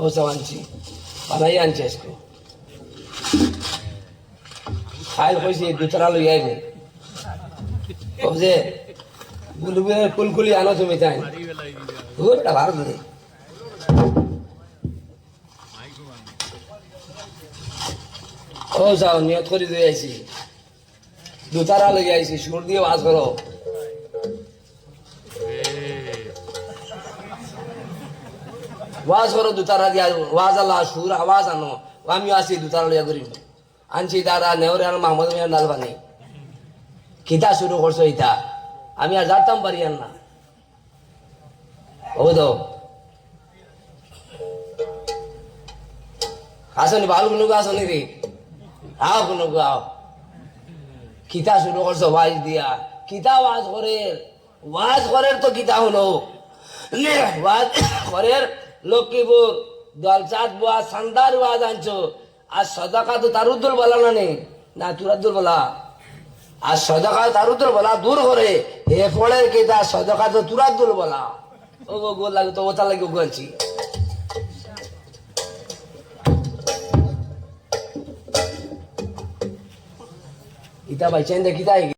सब आनছি বানাই আনছি আজকে খাইল কইছি দুতরা লই আইবে ও যে বুলবুলে কুলকুলি আনো তুমি তাই ওটা ভালো করে ও যাও নিয়ত করে দিয়ে আইছি দুতরা লই আইছি সুর দিয়ে আওয়াজ করো वाज करो दुतारा दिया वाज अल्लाह शूर आवाज आनो वामी आसी दुतारा लिया करी आंची दादा नेवरे आनो मोहम्मद मियां नालबानी किता शुरू करছো ইতা আমি আর জানতাম পারি না ও তো আসনি ভালো কোনো আসনি রে আও কোনো গাও কিতা শুরু করছো ওয়াজ দিয়া কিতা ওয়াজ করে তো কিতা হলো ওয়াজ করে লক্ষ্মীপুর দলচাঁদ বুয়া শানদার ওয়াজ আনছো আর সদাকা তো তারুদ্দুল বলা না নেই না তুরাদ্দুল বলা আর সদাকা তারুদ্দুল বলা দূর করে হে ফলের কেতা সদাকা তো তুরাদ্দুল বলা ও গো গোল লাগে তো ওটা লাগে গলছি ইতা ভাই চেন দেখিতা